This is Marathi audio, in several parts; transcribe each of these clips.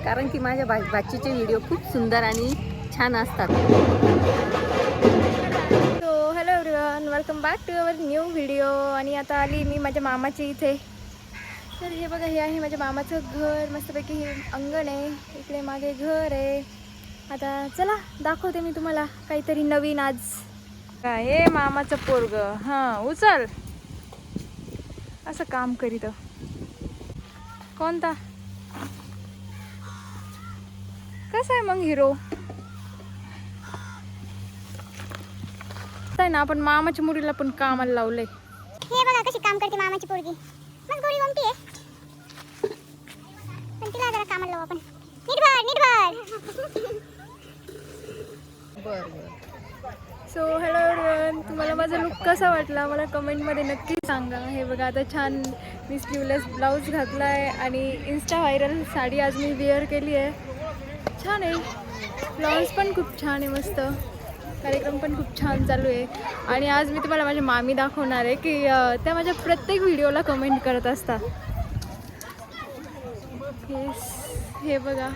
कारण की माझ्या भाचीचे व्हिडिओ खूप सुंदर आणि छान असतात. So hello everyone, welcome back to our new video. आणि आता आली मी माझ्या मामाच्या इथे. तर हे बघा, हे आहे माझ्या मामाचं घर. मस्तपैकी हे अंगण आहे, इकडे मागे घर आहे. आता चला दाखवते मी तुम्हाला काहीतरी नवीन आज. हे मामाचं पोरग, हां उचल, असं काम करीत. कोणता कसा आहे मग हिरो? आहे ना, आपण मामाच्या मुलीला पण कामाला लावलंय. हे बघा कशी काम करते मामाची पोरगी. मग गोरी गोमटी आहे, पण तिला जरा कामाला लावू आपण. नीट भर. सो हॅलो एव्हरीवन, तुम्हाला माझा लुक कसा वाटला मला कमेंटमध्ये नक्की सांगा. हे बघा, आता छान मी स्लीवलेस ब्लाऊज घातला आहे आणि इन्स्टा व्हायरल साडी आज मी वेअर केली आहे. छान आहे, ब्लाऊज पण खूप छान आहे, मस्त. कार्यक्रम पण खूप छान चालू आहे. आणि आज मी तुम्हाला माझी मामी दाखवणार आहे की त्या माझ्या प्रत्येक व्हिडिओला कमेंट करत असतात. हे बघा,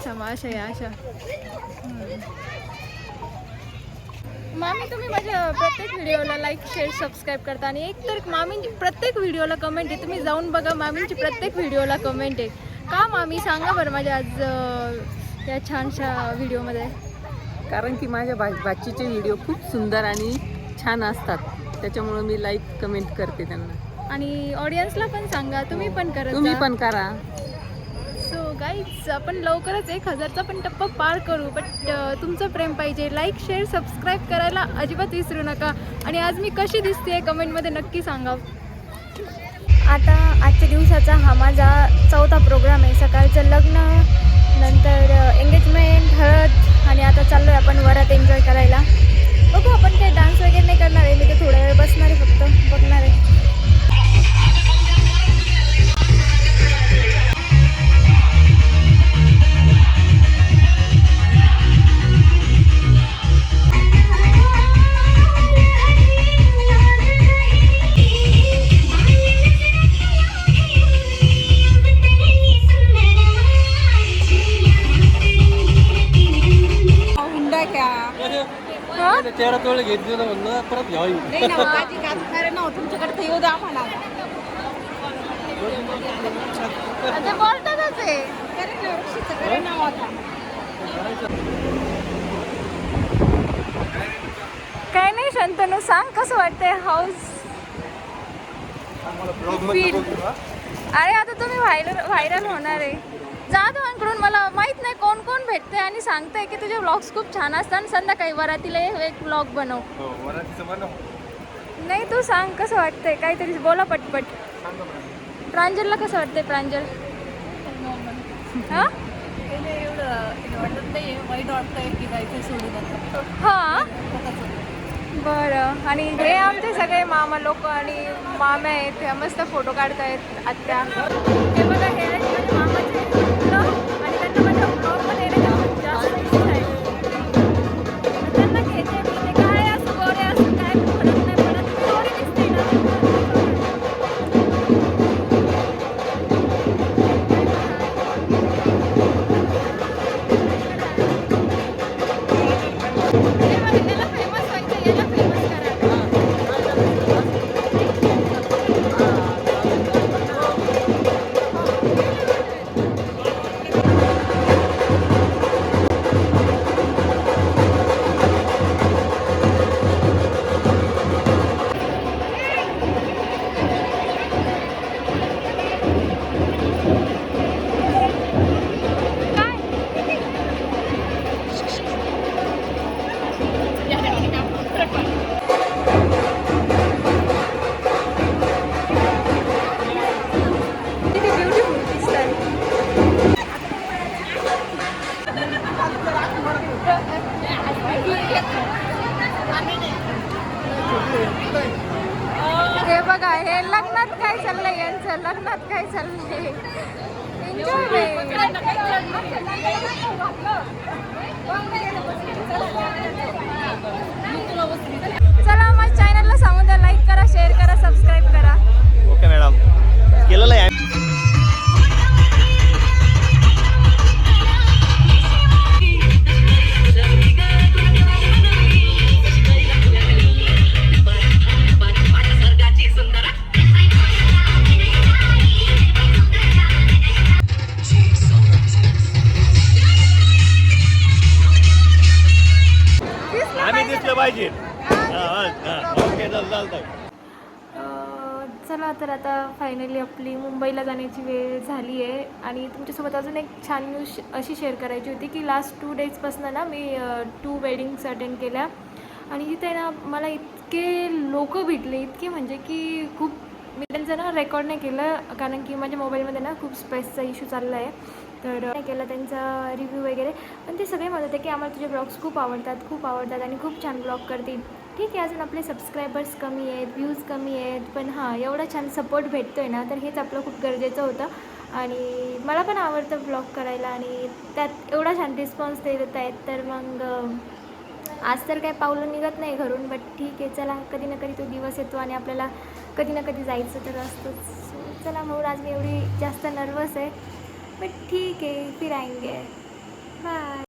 तमाशा आहे अशा. मामी, तुम्ही माझ्या प्रत्येक व्हिडिओला लाईक शेअर सबस्क्राईब करता आणि एक तर मामींची प्रत्येक व्हिडिओला कमेंट आहे. तुम्ही जाऊन बघा, मामींची प्रत्येक व्हिडिओला कमेंट आहे. का मामी, सांगा बरं माझ्या आज या छानशा व्हिडिओमध्ये? कारण की माझ्या भाचीचे व्हिडिओ खूप सुंदर आणि छान असतात, त्याच्यामुळे मी लाईक कमेंट करते त्यांना. आणि ऑडियन्सला पण सांगा, तुम्ही पण करा, तुम्ही पण करा. सो गाईज, आपण लवकरच 1000चा पण टप्पा पार करू, बट तुमचं प्रेम पाहिजे. लाईक शेअर सबस्क्राईब करायला अजिबात विसरू नका. आणि आज मी कशी दिसते कमेंटमध्ये नक्की सांगा. आता आजच्या दिवसाचा हा माझा 4था प्रोग्राम आहे. सकाळचं लग्न, नंतर एंगेजमेंट, हळद, आणि आता चाललो आहे आपण वरात एन्जॉय करायला. बघू, आपण काही डान्स वगैरे नाही करणार आहे. मी ते थोड्या वेळ बसणार आहे, फक्त बघणार आहे. तेरा तोळे घेतली म्हणलं परत घ्यावी. तुमच्याकडे येऊ द्या आम्हाला. बोलतातच आहे. काय नाही शंतनू, सांग कसं वाटतंय हाऊस? अरे आता तुम्ही व्हायरल होणार आहे. जाधवांकडून मला माहित नाही कोण कोण भेटते आणि सांगताय की तुझे व्लॉग्स खूप छान असतात. संध्याकाळी वरातीला एक व्लॉग बनव. नाही, तू सांग कसं वाटतंय, काहीतरी बोला पटपट. प्रांजलला कसं वाटतंय? प्रांजल, हां बरं. आणि हे आमचे सगळे मामा लोक आणि मामे आहेत, हे मस्त फोटो काढतायत आत्या. हे बघा, हे आहे माझ्या मामाचे मुलं आणि त्यांना माझ्या ब्लॉगमध्ये येण्याची खूप जास्त इच्छा आहे. त्यांना घ्यायचे मी, ते काय असं गोरे असं काय फरक नाही पडत, थोडी दिसते ना. हे बघा, हे लग्नात काय चाललंय यांचं, लग्नात काय चाललंय, एन्जॉय. चला, माझ्या चॅनलला सांगून द्या, लाईक करा, शेअर करा, सबस्क्राईब करा. ओके मॅडम, केलेलं आहे. फायनली आपली मुंबईला जाण्याची वेळ झाली आहे आणि तुमच्यासोबत अजून एक छान न्यूज अशी शेअर करायची होती की लास्ट 2 डेजपासून ना मी 2 वेडिंग्स अटेंड केल्या आणि तिथे ना मला इतके लोक भेटले, इतके म्हणजे की खूप. मी त्यांचं ना रेकॉर्ड नाही केलं कारण की माझ्या मोबाईलमध्ये ना खूप स्पेसचा इश्यू चालला आहे, तर नाही केलं त्यांचा रिव्ह्यू वगैरे. पण ते सगळे म्हणत होते की आम्हाला तुझे ब्लॉग्स खूप आवडतात आणि खूप छान ब्लॉग करते. ठीक आहे, अजून आपले सबस्क्रायबर्स कमी आहेत, व्ह्यूज कमी आहेत, पण हां एवढा छान सपोर्ट भेटतो आहे ना, तर हेच आपलं खूप गरजेचं होतं. आणि मला पण आवडतं ब्लॉग करायला आणि त्यात एवढा छान रिस्पॉन्स देत आहेत, तर मग आज तर काय पावलं निघत नाही घरून, बट ठीक आहे, चला कधी ना कधी तो दिवस येतो आणि आपल्याला कधी ना कधी जायचं तर असतंच. सो चला, म्हणून आज मी एवढी जास्त नर्वस आहे, बट ठीक आहे, फिर आएंगे. बाय.